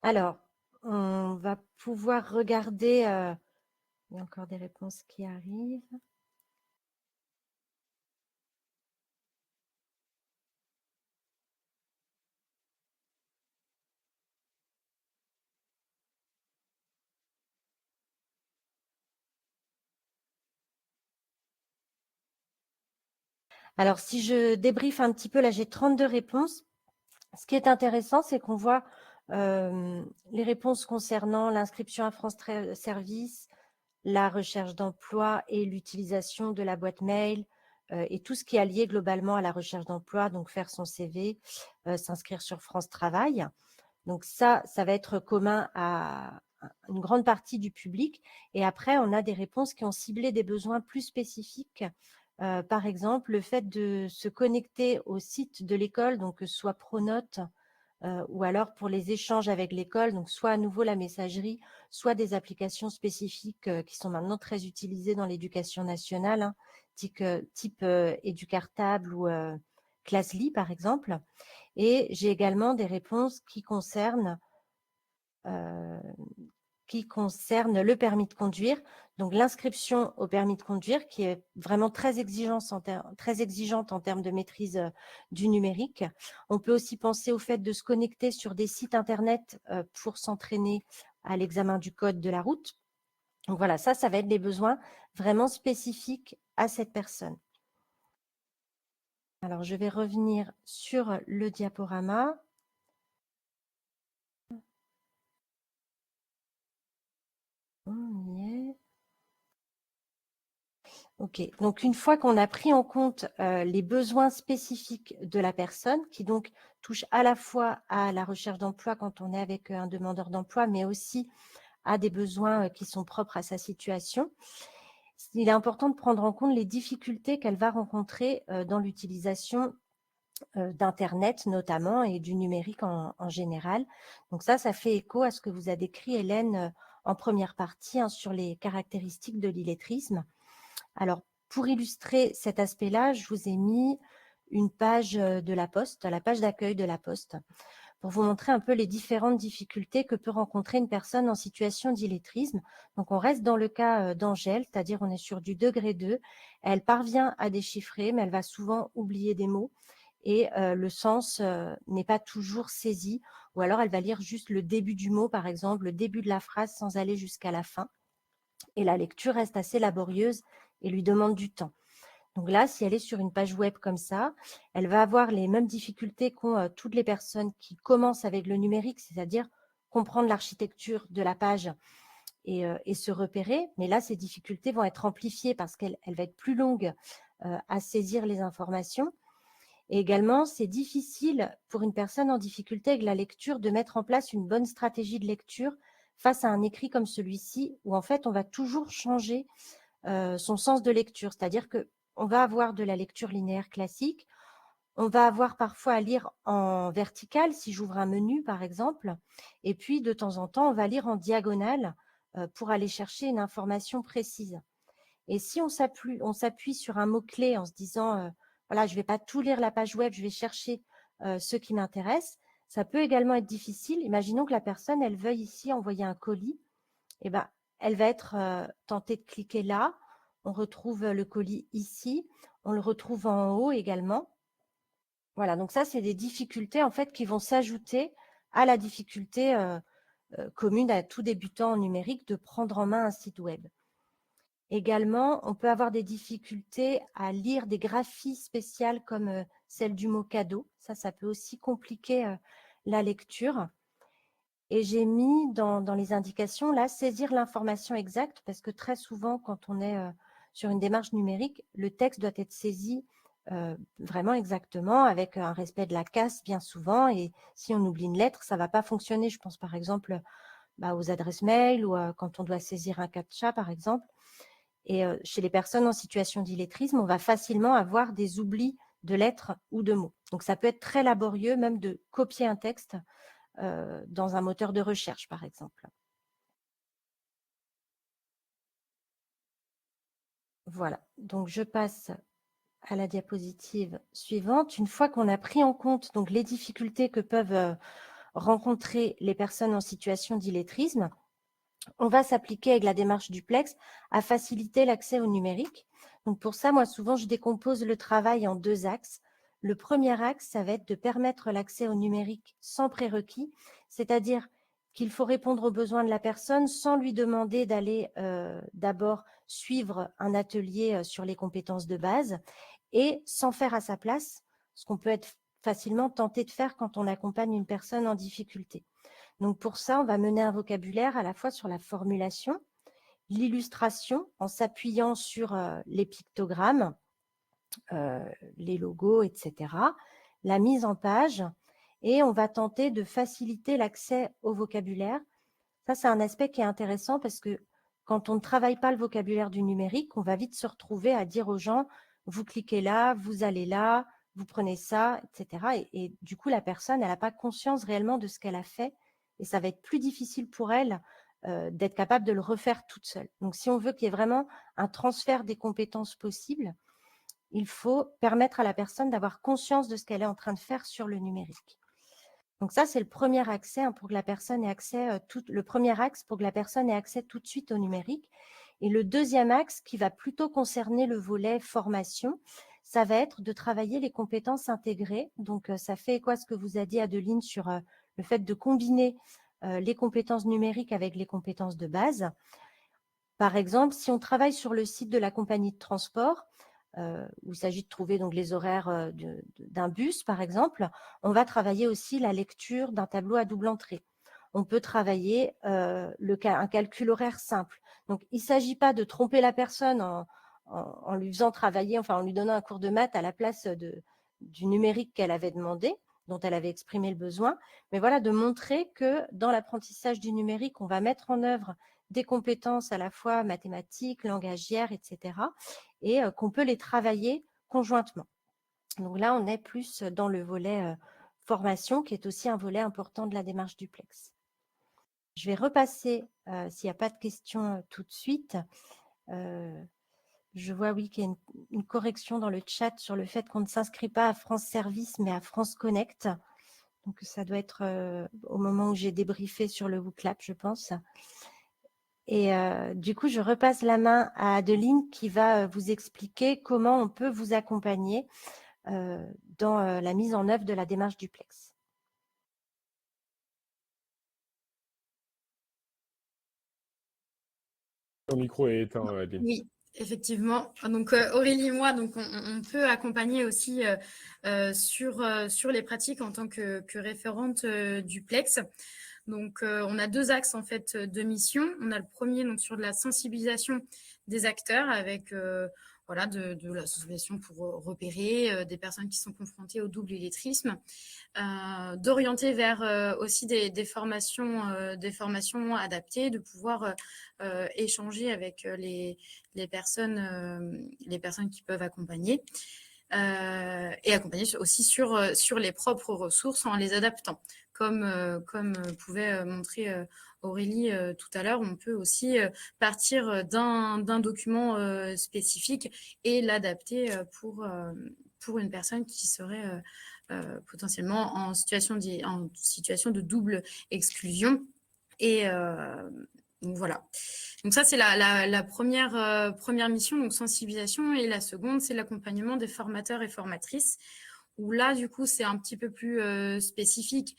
Alors, on va pouvoir regarder, il y a encore des réponses qui arrivent. Alors, si je débriefe un petit peu, là, j'ai 32 réponses. Ce qui est intéressant, c'est qu'on voit les réponses concernant l'inscription à France Service, la recherche d'emploi et l'utilisation de la boîte mail et tout ce qui est lié globalement à la recherche d'emploi, donc faire son CV, s'inscrire sur France Travail. Donc ça va être commun à une grande partie du public. Et après, on a des réponses qui ont ciblé des besoins plus spécifiques. Par exemple, le fait de se connecter au site de l'école, donc que ce soit Pronote ou alors pour les échanges avec l'école, donc soit à nouveau la messagerie, soit des applications spécifiques qui sont maintenant très utilisées dans l'éducation nationale, hein, type Educartable ou Classly par exemple. Et j'ai également des réponses qui concernent le permis de conduire, donc l'inscription au permis de conduire qui est vraiment très exigeante en termes de maîtrise du numérique. On peut aussi penser au fait de se connecter sur des sites internet pour s'entraîner à l'examen du code de la route. Donc voilà, ça va être des besoins vraiment spécifiques à cette personne. Alors, je vais revenir sur le diaporama. On y est. Ok, donc une fois qu'on a pris en compte les besoins spécifiques de la personne, qui donc touchent à la fois à la recherche d'emploi quand on est avec un demandeur d'emploi, mais aussi à des besoins qui sont propres à sa situation, il est important de prendre en compte les difficultés qu'elle va rencontrer dans l'utilisation d'Internet notamment et du numérique en général. Donc ça fait écho à ce que vous a décrit Hélène en première partie sur les caractéristiques de l'illettrisme. Alors, pour illustrer cet aspect-là, je vous ai mis une page de la Poste, la page d'accueil de la Poste, pour vous montrer un peu les différentes difficultés que peut rencontrer une personne en situation d'illettrisme. Donc, on reste dans le cas d'Angèle, c'est-à-dire on est sur du degré 2. Elle parvient à déchiffrer, mais elle va souvent oublier des mots et le sens n'est pas toujours saisi, ou alors elle va lire juste le début du mot, par exemple, le début de la phrase sans aller jusqu'à la fin. Et la lecture reste assez laborieuse et lui demande du temps. Donc là, si elle est sur une page web comme ça, elle va avoir les mêmes difficultés qu'ont toutes les personnes qui commencent avec le numérique, c'est-à-dire comprendre l'architecture de la page et se repérer. Mais là, ces difficultés vont être amplifiées parce qu'elle va être plus longue à saisir les informations. Et également, c'est difficile pour une personne en difficulté avec la lecture de mettre en place une bonne stratégie de lecture face à un écrit comme celui-ci, où en fait, on va toujours changer son sens de lecture. C'est-à-dire qu'on va avoir de la lecture linéaire classique, on va avoir parfois à lire en vertical, si j'ouvre un menu par exemple, et puis de temps en temps, on va lire en diagonale pour aller chercher une information précise. Et si on s'appuie sur un mot-clé en se disant voilà, je ne vais pas tout lire la page web, je vais chercher ce qui m'intéresse, ça peut également être difficile. Imaginons que la personne, elle veuille ici envoyer un colis. Eh ben, elle va être tentée de cliquer là. On retrouve le colis ici. On le retrouve en haut également. Voilà, donc ça, c'est des difficultés en fait qui vont s'ajouter à la difficulté commune à tout débutant en numérique de prendre en main un site web. Également, on peut avoir des difficultés à lire des graphies spéciales comme celle du mot cadeau. Ça peut aussi compliquer la lecture. Et j'ai mis dans les indications, là, saisir l'information exacte, parce que très souvent, quand on est sur une démarche numérique, le texte doit être saisi vraiment exactement, avec un respect de la casse bien souvent. Et si on oublie une lettre, ça ne va pas fonctionner. Je pense par exemple aux adresses mail ou quand on doit saisir un CAPTCHA, par exemple. Et chez les personnes en situation d'illettrisme, on va facilement avoir des oublis de lettres ou de mots. Donc, ça peut être très laborieux même de copier un texte dans un moteur de recherche, par exemple. Voilà, donc je passe à la diapositive suivante. Une fois qu'on a pris en compte donc, les difficultés que peuvent rencontrer les personnes en situation d'illettrisme, on va s'appliquer avec la démarche duplex à faciliter l'accès au numérique. Donc pour ça, moi, souvent, je décompose le travail en 2 axes. Le premier axe, ça va être de permettre l'accès au numérique sans prérequis, c'est-à-dire qu'il faut répondre aux besoins de la personne sans lui demander d'aller d'abord suivre un atelier sur les compétences de base et sans faire à sa place, ce qu'on peut être facilement tenté de faire quand on accompagne une personne en difficulté. Donc pour ça, on va mener un vocabulaire à la fois sur la formulation, l'illustration en s'appuyant sur les pictogrammes, les logos, etc., la mise en page, et on va tenter de faciliter l'accès au vocabulaire. Ça, c'est un aspect qui est intéressant parce que quand on ne travaille pas le vocabulaire du numérique, on va vite se retrouver à dire aux gens, vous cliquez là, vous allez là, vous prenez ça, etc. Et du coup, la personne, elle n'a pas conscience réellement de ce qu'elle a fait et ça va être plus difficile pour elle d'être capable de le refaire toute seule. Donc, si on veut qu'il y ait vraiment un transfert des compétences possibles, il faut permettre à la personne d'avoir conscience de ce qu'elle est en train de faire sur le numérique. Donc ça, c'est le premier accès pour que la personne ait accès, le premier axe pour que la personne ait accès tout de suite au numérique. Et le deuxième axe qui va plutôt concerner le volet formation, ça va être de travailler les compétences intégrées. Donc ça fait écho à ce que vous a dit Adeline sur le fait de combiner les compétences numériques avec les compétences de base. Par exemple, si on travaille sur le site de la compagnie de transport, où il s'agit de trouver donc les horaires d'un bus, par exemple, on va travailler aussi la lecture d'un tableau à double entrée. On peut travailler un calcul horaire simple. Donc, il ne s'agit pas de tromper la personne en lui faisant travailler, enfin en lui donnant un cours de maths à la place du numérique qu'elle avait demandé, dont elle avait exprimé le besoin, mais voilà, de montrer que dans l'apprentissage du numérique, on va mettre en œuvre des compétences à la fois mathématiques, langagières, etc., et qu'on peut les travailler conjointement. Donc là, on est plus dans le volet formation, qui est aussi un volet important de la démarche duplex. Je vais repasser, s'il n'y a pas de questions tout de suite. Je vois, oui, qu'il y a une correction dans le chat sur le fait qu'on ne s'inscrit pas à France Service, mais à France Connect. Donc, ça doit être au moment où j'ai débriefé sur le WooClap, je pense. Et du coup, je repasse la main à Adeline qui va vous expliquer comment on peut vous accompagner dans la mise en œuvre de la démarche duplex. Ton micro est éteint, Adeline. Oui, effectivement. Donc Aurélie et moi, donc on peut accompagner aussi sur les pratiques en tant que référente duplex. Donc on a 2 axes en fait de mission. On a le premier donc sur de la sensibilisation des acteurs avec voilà de l'association pour repérer des personnes qui sont confrontées au double illettrisme, d'orienter vers aussi des formations adaptées, de pouvoir échanger avec les personnes qui peuvent accompagner et accompagner aussi sur les propres ressources en les adaptant. Comme pouvait montrer Aurélie tout à l'heure, on peut aussi partir d'un document spécifique et l'adapter pour une personne qui serait potentiellement en situation de double exclusion. Et donc voilà. Donc ça, c'est la première mission, donc sensibilisation. Et la seconde, c'est l'accompagnement des formateurs et formatrices, où là, du coup, c'est un petit peu plus spécifique.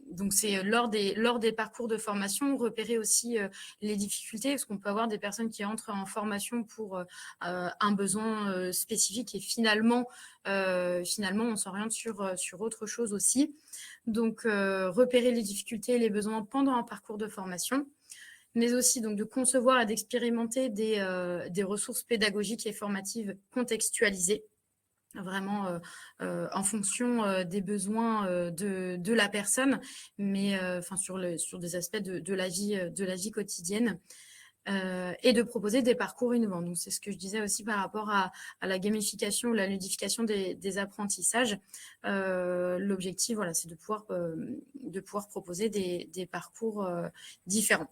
Donc, c'est lors des parcours de formation, repérer aussi les difficultés, parce qu'on peut avoir des personnes qui entrent en formation pour un besoin spécifique et finalement, on s'oriente sur autre chose aussi. Donc, repérer les difficultés et les besoins pendant un parcours de formation, mais aussi donc de concevoir et d'expérimenter des ressources pédagogiques et formatives contextualisées, vraiment en fonction des besoins de la personne, mais sur des aspects de la vie quotidienne, et de proposer des parcours innovants. Donc, c'est ce que je disais aussi par rapport à la gamification ou la ludification des apprentissages. L'objectif, voilà, c'est de pouvoir proposer des parcours différents.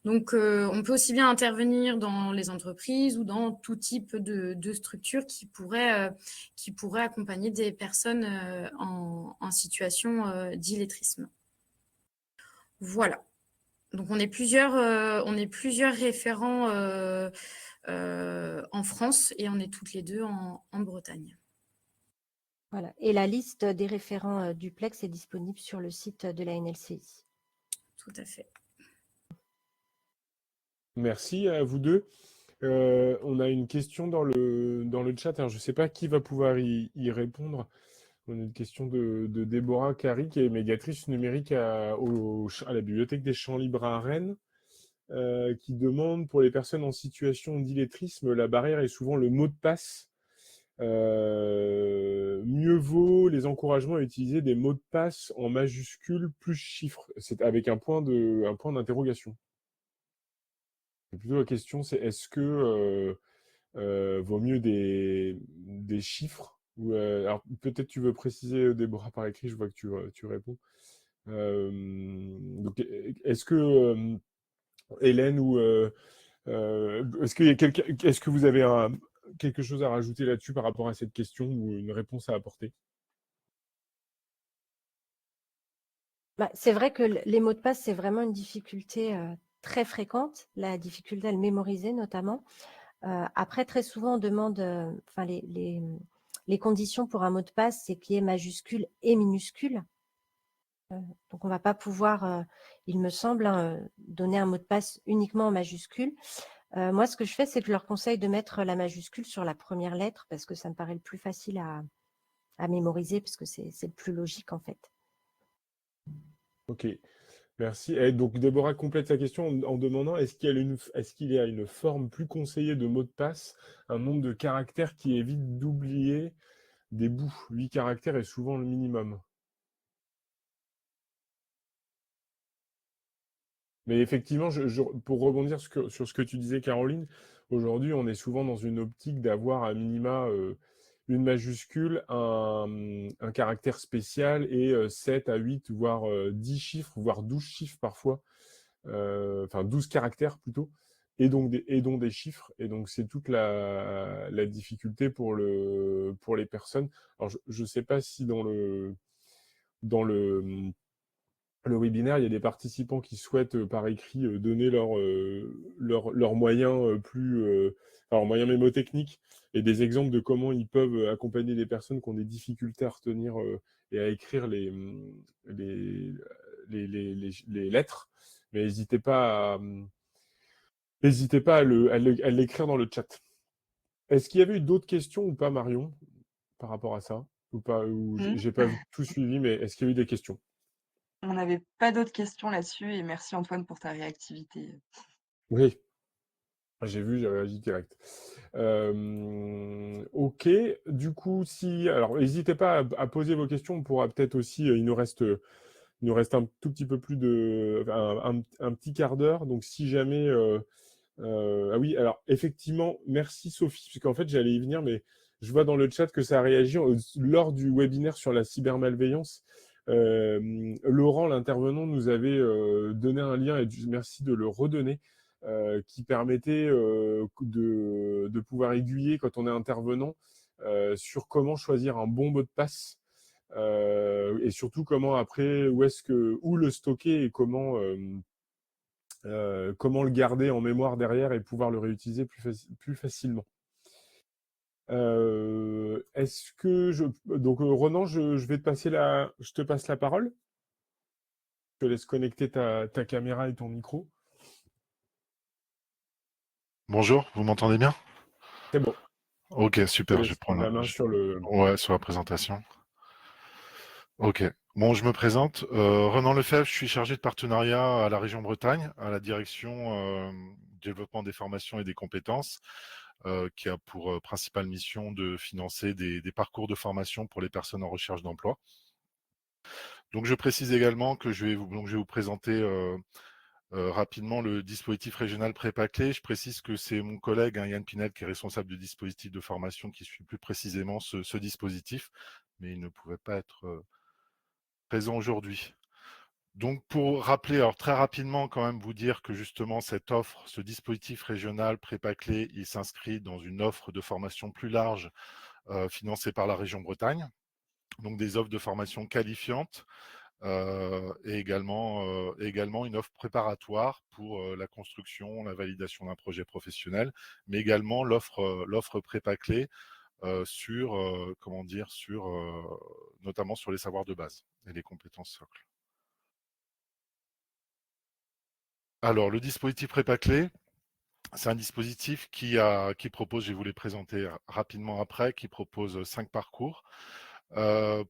Donc, on peut aussi bien intervenir dans les entreprises ou dans tout type de structure qui pourrait accompagner des personnes en situation d'illettrisme. Voilà. Donc, on est plusieurs référents en France et on est toutes les deux en Bretagne. Voilà. Et la liste des référents duplex est disponible sur le site de la NLCI. Tout à fait. Merci à vous deux. On a une question dans le chat. Alors, je ne sais pas qui va pouvoir y répondre. On a une question de Déborah Carry, qui est médiatrice numérique à la Bibliothèque des Champs Libres à Rennes, qui demande, pour les personnes en situation d'illettrisme, la barrière est souvent le mot de passe. Mieux vaut les encouragements à utiliser des mots de passe en majuscules plus chiffres. C'est avec un point d'interrogation. Plutôt la question, c'est est-ce que vaut mieux des chiffres ou, alors peut-être tu veux préciser, Déborah, par écrit, je vois que tu réponds. Donc, est-ce que Hélène ou est-ce que vous avez quelque chose à rajouter là-dessus par rapport à cette question ou une réponse à apporter? C'est vrai que les mots de passe, c'est vraiment une difficulté très fréquente, la difficulté à le mémoriser notamment. Après, très souvent, on demande, les conditions pour un mot de passe, c'est qu'il y ait majuscule et minuscule. Donc, on ne va pas pouvoir, il me semble, donner un mot de passe uniquement en majuscule. Moi, ce que je fais, c'est que je leur conseille de mettre la majuscule sur la première lettre parce que ça me paraît le plus facile à mémoriser parce que c'est le plus logique en fait. Ok, merci. Et donc, Déborah complète sa question en demandant est-ce qu'il y a une forme plus conseillée de mot de passe, un nombre de caractères qui évite d'oublier des bouts. 8 caractères est souvent le minimum. Mais effectivement, pour rebondir sur ce que tu disais, Caroline, aujourd'hui, on est souvent dans une optique d'avoir à minima une majuscule, un caractère spécial et 7 à 8, voire 10 chiffres, voire 12 chiffres parfois, enfin 12 caractères plutôt, et donc des chiffres. Et donc, c'est toute la difficulté pour les personnes. Alors, je ne sais pas si dans le webinaire, il y a des participants qui souhaitent par écrit donner leurs moyens alors moyens mémotechniques et des exemples de comment ils peuvent accompagner les personnes qui ont des difficultés à retenir et à écrire les lettres. Mais n'hésitez pas à l'écrire dans le chat. Est-ce qu'il y avait eu d'autres questions ou pas, Marion, par rapport à ça? Ou pas, ou j'ai pas tout suivi, mais est-ce qu'il y a eu des questions? On n'avait pas d'autres questions là-dessus et merci Antoine pour ta réactivité. Oui, j'ai vu, j'ai réagi direct. Ok, du coup, alors n'hésitez pas à poser vos questions, on pourra peut-être aussi, il nous reste un tout petit peu plus un petit quart d'heure, donc si jamais, ah oui, alors effectivement, merci Sophie, parce qu'en fait j'allais y venir, mais je vois dans le chat que ça a réagi lors du webinaire sur la cybermalveillance. Laurent, l'intervenant, nous avait donné un lien, et merci de le redonner, qui permettait de pouvoir aiguiller quand on est intervenant sur comment choisir un bon mot de passe et surtout comment après, où le stocker et comment le garder en mémoire derrière et pouvoir le réutiliser plus facilement. Est-ce que donc Ronan, je te passe la parole. Je te laisse connecter ta caméra et ton micro. Bonjour, vous m'entendez bien? C'est bon. Ok, Je te super, je laisse vais prendre la main sur sur la présentation. Ok, bon, je me présente. Renan Lefebvre, je suis chargé de partenariat à la région Bretagne, à la direction développement des formations et des compétences, qui a pour principale mission de financer des parcours de formation pour les personnes en recherche d'emploi. Donc, je précise également que je vais vous présenter rapidement le dispositif régional Prépa-Clé. Je précise que c'est mon collègue Yann Pinel qui est responsable du dispositif de formation qui suit plus précisément ce dispositif, mais il ne pouvait pas être présent aujourd'hui. Donc, pour rappeler, alors très rapidement, quand même, vous dire que justement, cette offre, ce dispositif régional Prépa-Clé, il s'inscrit dans une offre de formation plus large financée par la région Bretagne. Donc, des offres de formation qualifiantes et également une offre préparatoire pour la construction, la validation d'un projet professionnel, mais également l'offre Prépa-Clé sur, notamment sur les savoirs de base et les compétences socles. Alors, le dispositif Prépa-Clé, c'est un dispositif qui propose, je vais vous les présenter rapidement après, qui propose 5 parcours,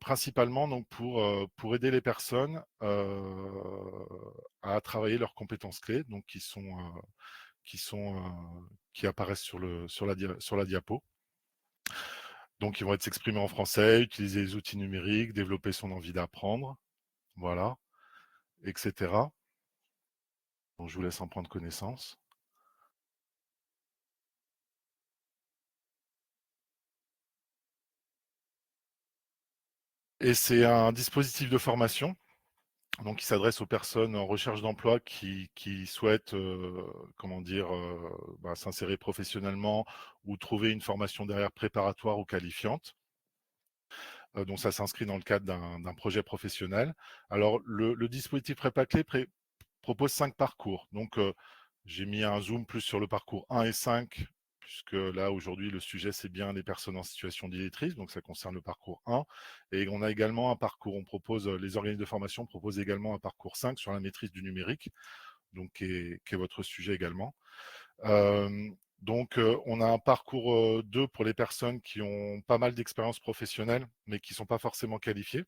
principalement donc pour aider les personnes à travailler leurs compétences clés, donc qui apparaissent sur la diapo. Donc, ils vont être s'exprimer en français, utiliser les outils numériques, développer son envie d'apprendre, voilà, etc. Donc, je vous laisse en prendre connaissance. Et c'est un dispositif de formation donc qui s'adresse aux personnes en recherche d'emploi qui souhaitent s'insérer professionnellement ou trouver une formation derrière préparatoire ou qualifiante. Donc ça s'inscrit dans le cadre d'un projet professionnel. Alors le dispositif Prépa-Clé propose 5 parcours. Donc j'ai mis un zoom plus sur le parcours 1 et 5 puisque là, aujourd'hui, le sujet, c'est bien les personnes en situation d'illettrisme, donc ça concerne le parcours 1. Et on a également un parcours, les organismes de formation proposent également un parcours 5 sur la maîtrise du numérique, donc qui est votre sujet également. Donc, on a un parcours 2 pour les personnes qui ont pas mal d'expérience professionnelle, mais qui ne sont pas forcément qualifiées.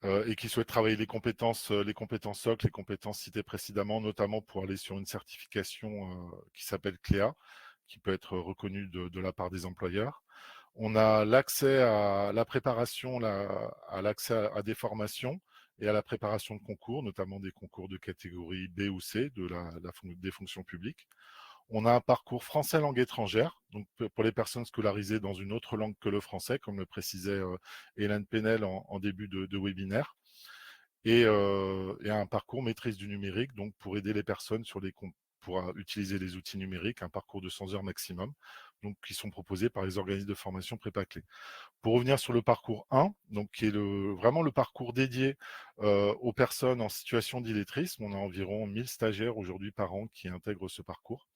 Et qui souhaitent travailler les compétences socles, les compétences citées précédemment, notamment pour aller sur une certification qui s'appelle CLEA, qui peut être reconnue de la part des employeurs. On a l'accès à la préparation, à l'accès à des formations et à la préparation de concours, notamment des concours de catégorie B ou C des fonctions publiques. On a un parcours français langue étrangère, donc pour les personnes scolarisées dans une autre langue que le français, comme le précisait Hélène Penel en début de webinaire, et un parcours maîtrise du numérique, donc pour aider les personnes pour utiliser les outils numériques, un parcours de 100 heures maximum, donc qui sont proposés par les organismes de formation Prépa-Clé. Pour revenir sur le parcours 1, donc qui est vraiment le parcours dédié aux personnes en situation d'illettrisme, on a environ 1000 stagiaires aujourd'hui par an qui intègrent ce parcours.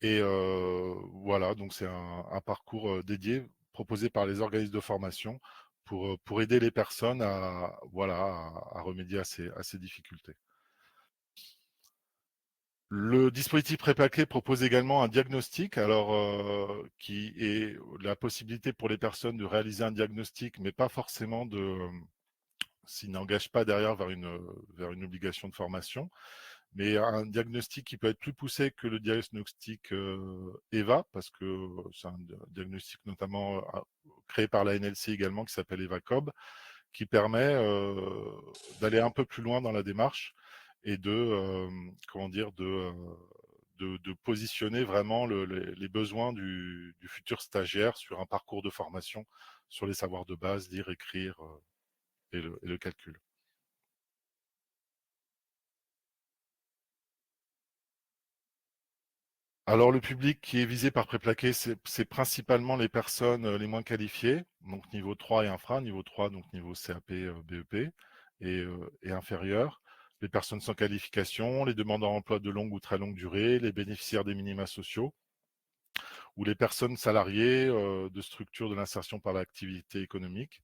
Et voilà, donc c'est un parcours dédié proposé par les organismes de formation pour aider les personnes à remédier à ces difficultés. Le dispositif Prépa-Clé propose également un diagnostic, qui est la possibilité pour les personnes de réaliser un diagnostic, mais pas forcément s'ils n'engagent pas derrière vers une obligation de formation. Mais un diagnostic qui peut être plus poussé que le diagnostic EVA, parce que c'est un diagnostic notamment créé par la NLC également, qui s'appelle EVACOB, qui permet d'aller un peu plus loin dans la démarche et de positionner vraiment les besoins du futur stagiaire sur un parcours de formation sur les savoirs de base, lire, écrire et le calcul. Alors, le public qui est visé par Prépa-Clé, c'est principalement les personnes les moins qualifiées, donc niveau 3 et infra, niveau 3, donc niveau CAP, BEP et inférieur, les personnes sans qualification, les demandeurs d'emploi de longue ou très longue durée, les bénéficiaires des minima sociaux, ou les personnes salariées de structures de l'insertion par l'activité économique.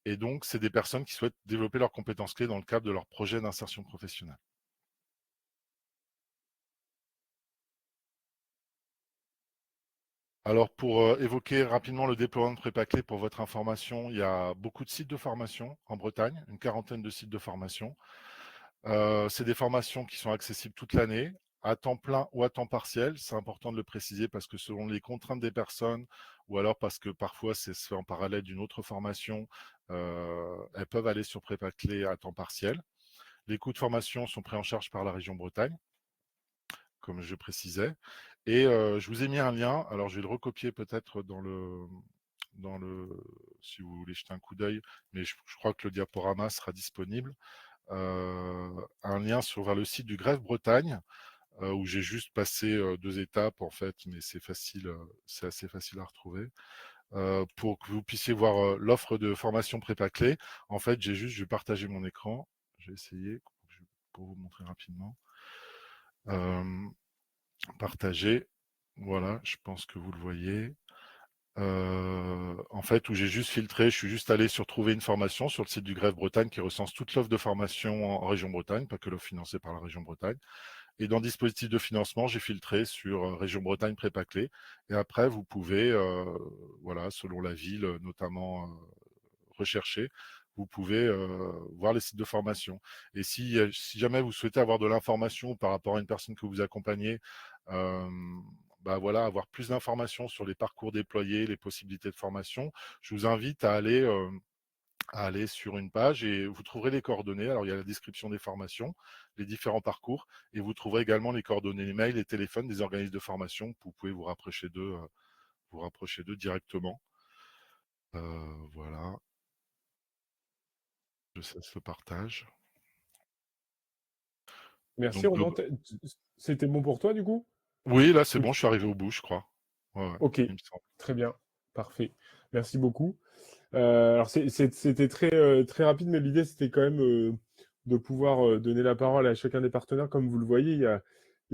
Et donc, c'est des personnes qui souhaitent développer leurs compétences clés dans le cadre de leur projet d'insertion professionnelle. Alors, pour évoquer rapidement le déploiement de Prépa-Clé, pour votre information, il y a beaucoup de sites de formation en Bretagne, une quarantaine de sites de formation. C'est des formations qui sont accessibles toute l'année, à temps plein ou à temps partiel. C'est important de le préciser parce que selon les contraintes des personnes, ou alors parce que parfois c'est fait en parallèle d'une autre formation, elles peuvent aller sur Prépa-Clé à temps partiel. Les coûts de formation sont pris en charge par la région Bretagne, comme je précisais. Et je vous ai mis un lien, alors je vais le recopier peut-être dans le si vous voulez jeter un coup d'œil, mais je crois que le diaporama sera disponible. Un lien vers le site du Greffe Bretagne, où j'ai juste passé 2 étapes en fait, mais c'est facile, c'est assez facile à retrouver. Pour que vous puissiez voir l'offre de formation prépa clé. En fait, je vais partager mon écran. Je vais essayer pour vous montrer rapidement. Partager. Voilà, je pense que vous le voyez. En fait, où j'ai juste filtré, je suis juste allé sur trouver une formation sur le site du Greffe Bretagne qui recense toute l'offre de formation en région Bretagne, pas que l'offre financée par la région Bretagne. Et dans dispositif de financement, j'ai filtré sur région Bretagne prépa clé. Et après, vous pouvez, voilà, selon la ville, notamment rechercher, vous pouvez voir les sites de formation. Et si jamais vous souhaitez avoir de l'information par rapport à une personne que vous accompagnez, bah voilà, avoir plus d'informations sur les parcours déployés, les possibilités de formation, je vous invite à aller sur une page et vous trouverez les coordonnées. Alors, il y a la description des formations, les différents parcours, et vous trouverez également les coordonnées, les mails et téléphones des organismes de formation. Vous pouvez vous rapprocher d'eux directement. Voilà, je cesse le partage. Merci Donc, Ronan. C'était bon pour toi du coup? oui, là, c'est bon, je suis arrivé au bout, je crois. Ouais, Ok, il me semble. très bien, parfait. Merci beaucoup. Alors c'était très rapide, mais l'idée c'était quand même de pouvoir donner la parole à chacun des partenaires. Comme vous le voyez, il y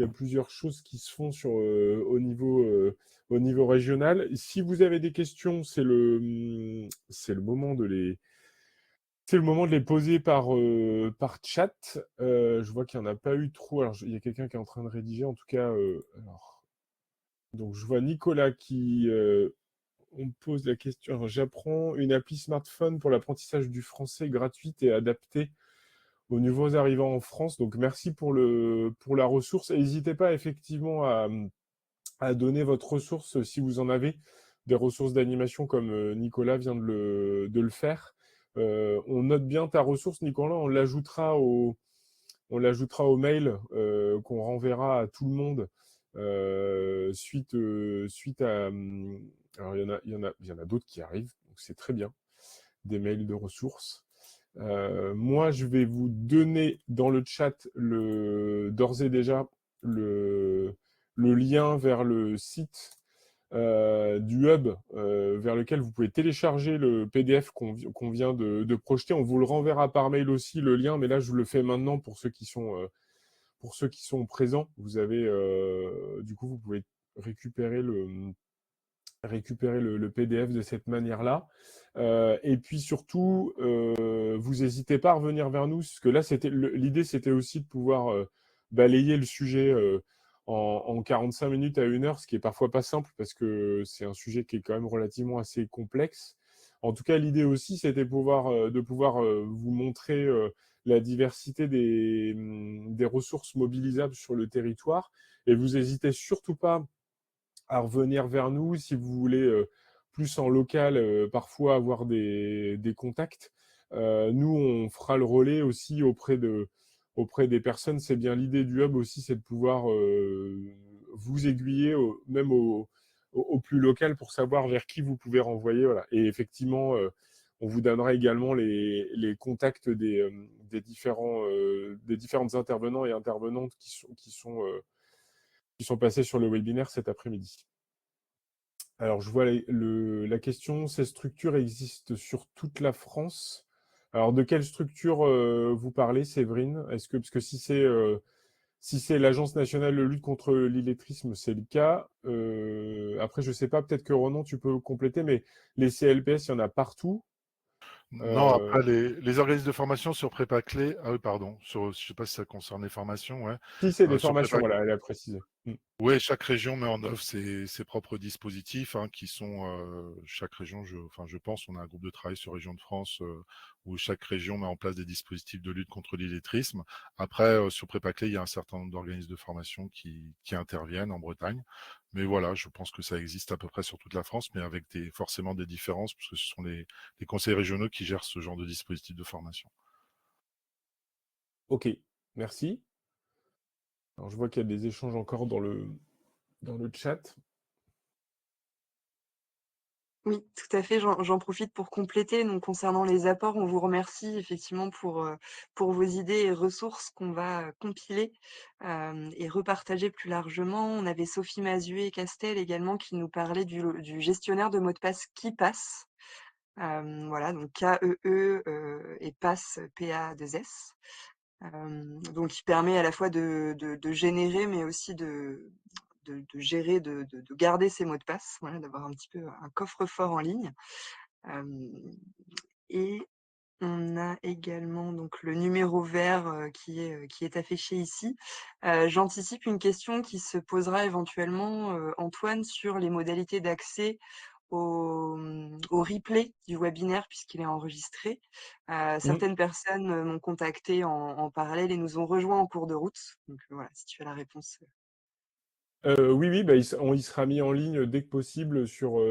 a plusieurs choses qui se font au niveau régional. Si vous avez des questions, c'est le moment de les poser par chat. Je vois qu'il n'y en a pas eu trop. Alors, il y a quelqu'un qui est en train de rédiger. En tout cas, donc je vois Nicolas qui on me pose la question. Alors, j'apprends une appli smartphone pour l'apprentissage du français gratuite et adaptée aux nouveaux arrivants en France. Donc, merci pour la ressource. Et n'hésitez pas effectivement à donner votre ressource si vous en avez, des ressources d'animation comme Nicolas vient de le faire. On note bien ta ressource, Nicolas, on l'ajoutera au mail qu'on renverra à tout le monde suite à. Alors, il y en a d'autres qui arrivent, donc c'est très bien, des mails de ressources. Moi, je vais vous donner dans le chat d'ores et déjà le lien vers le site du hub vers lequel vous pouvez télécharger le PDF qu'on vient de projeter. On vous le renverra par mail aussi, le lien, mais là, je le fais maintenant pour ceux qui sont présents. Du coup, vous pouvez récupérer le PDF de cette manière-là. Et puis surtout, vous n'hésitez pas à revenir vers nous, parce que là, l'idée, c'était aussi de pouvoir balayer le sujet en 45 minutes à 1 heure, ce qui est parfois pas simple, parce que c'est un sujet qui est quand même relativement assez complexe. En tout cas, l'idée aussi, c'était de pouvoir vous montrer la diversité des ressources mobilisables sur le territoire. Et vous n'hésitez surtout pas à revenir vers nous si vous voulez plus en local, parfois avoir des contacts. Nous, on fera le relais aussi auprès des personnes. C'est bien l'idée du hub aussi, c'est de pouvoir vous aiguiller, même au plus local, pour savoir vers qui vous pouvez renvoyer. Voilà. Et effectivement, on vous donnera également les contacts des différentes intervenants et intervenantes qui sont passés sur le webinaire cet après-midi. Alors, je vois la question, ces structures existent sur toute la France. Alors, de quelle structure vous parlez, Séverine? Parce que si c'est l'Agence nationale de lutte contre l'illettrisme, c'est le cas. Après, je ne sais pas, peut-être que Ronan, tu peux compléter, mais les CLPS, il y en a partout. Non, après, les organismes de formation sur prépa clé, ah oui, pardon, je ne sais pas si ça concerne les formations, ouais. Si c'est des Sur formations, prépa voilà, elle a précisé. Oui, chaque région met en œuvre ses propres dispositifs qui sont chaque région, je pense, on a un groupe de travail sur Région de France où chaque région met en place des dispositifs de lutte contre l'illettrisme. Après, sur Prépaclé, il y a un certain nombre d'organismes de formation qui interviennent en Bretagne. Mais voilà, je pense que ça existe à peu près sur toute la France, mais avec forcément des différences, parce que ce sont les conseils régionaux qui gèrent ce genre de dispositifs de formation. Ok, merci. Alors, je vois qu'il y a des échanges encore dans le chat. Oui, tout à fait. J'en profite pour compléter. Donc, concernant les apports, on vous remercie effectivement pour vos idées et ressources qu'on va compiler et repartager plus largement. On avait Sophie Mazuet et Castel également qui nous parlaient du gestionnaire de mots de passe KeePass. Voilà, donc K-E-E et pass, P-A-2-S. Donc, qui permet à la fois de générer, mais aussi de gérer, de garder ses mots de passe, voilà, d'avoir un petit peu un coffre-fort en ligne. Et on a également donc le numéro vert qui est affiché ici. J'anticipe une question qui se posera éventuellement, Antoine, sur les modalités d'accès au replay du webinaire puisqu'il est enregistré. Certaines personnes m'ont contacté en parallèle et nous ont rejoints en cours de route. Donc voilà, si tu as la réponse. Oui, bah, il sera mis en ligne dès que possible sur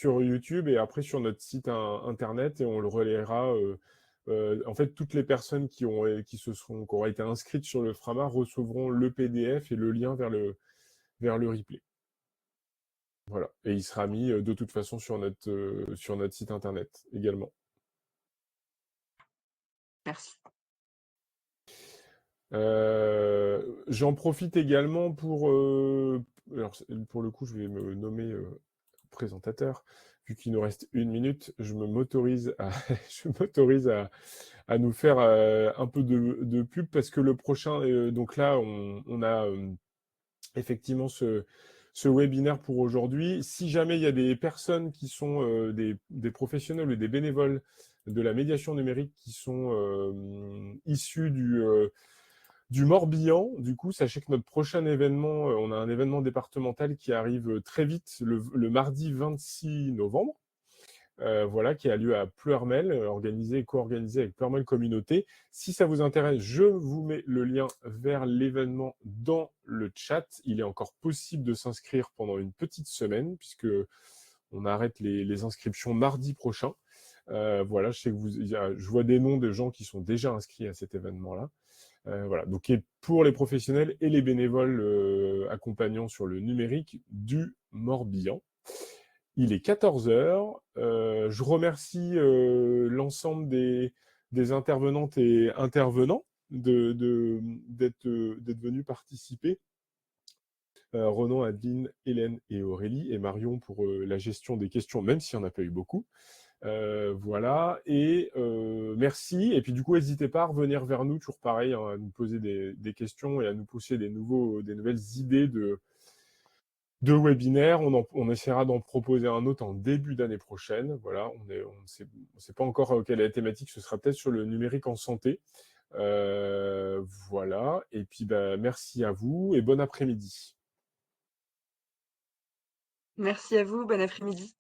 YouTube et après sur notre site internet et on le relayera. En fait, toutes les personnes qui auraient été inscrites sur le Frama recevront le PDF et le lien vers le replay. Voilà. Et il sera mis de toute façon sur notre site internet également. Merci. J'en profite également alors, pour le coup, je vais me nommer présentateur. Vu qu'il nous reste 1 minute, je m'autorise à nous faire un peu de pub parce que le prochain, donc là, on a effectivement ce webinaire pour aujourd'hui. Si jamais il y a des personnes qui sont des professionnels ou des bénévoles de la médiation numérique qui sont issus du Morbihan, du coup, sachez que notre prochain événement, on a un événement départemental qui arrive très vite, le mardi 26 novembre, voilà, qui a lieu à Pleurmel, co-organisé avec Pleurmel Communauté. Si ça vous intéresse, je vous mets le lien vers l'événement dans le chat. Il est encore possible de s'inscrire pendant une petite semaine, puisque on arrête les inscriptions mardi prochain. Voilà, je sais que je vois des noms de gens qui sont déjà inscrits à cet événement-là. Voilà, donc pour les professionnels et les bénévoles accompagnants sur le numérique du Morbihan. Il est 14h. Je remercie l'ensemble des intervenantes et intervenants d'être venus participer. Renan, Adeline, Hélène et Aurélie, et Marion pour la gestion des questions, même s'il n'y en a pas eu beaucoup. Voilà, et merci. Et puis du coup, n'hésitez pas à revenir vers nous, toujours pareil, hein, à nous poser des questions et à nous pousser des nouvelles idées de webinaires. On essaiera d'en proposer un autre en début d'année prochaine. Voilà, on ne sait pas encore quelle est la thématique, ce sera peut-être sur le numérique en santé. Voilà, et puis bah, merci à vous et bon après-midi. Merci à vous, bon après-midi.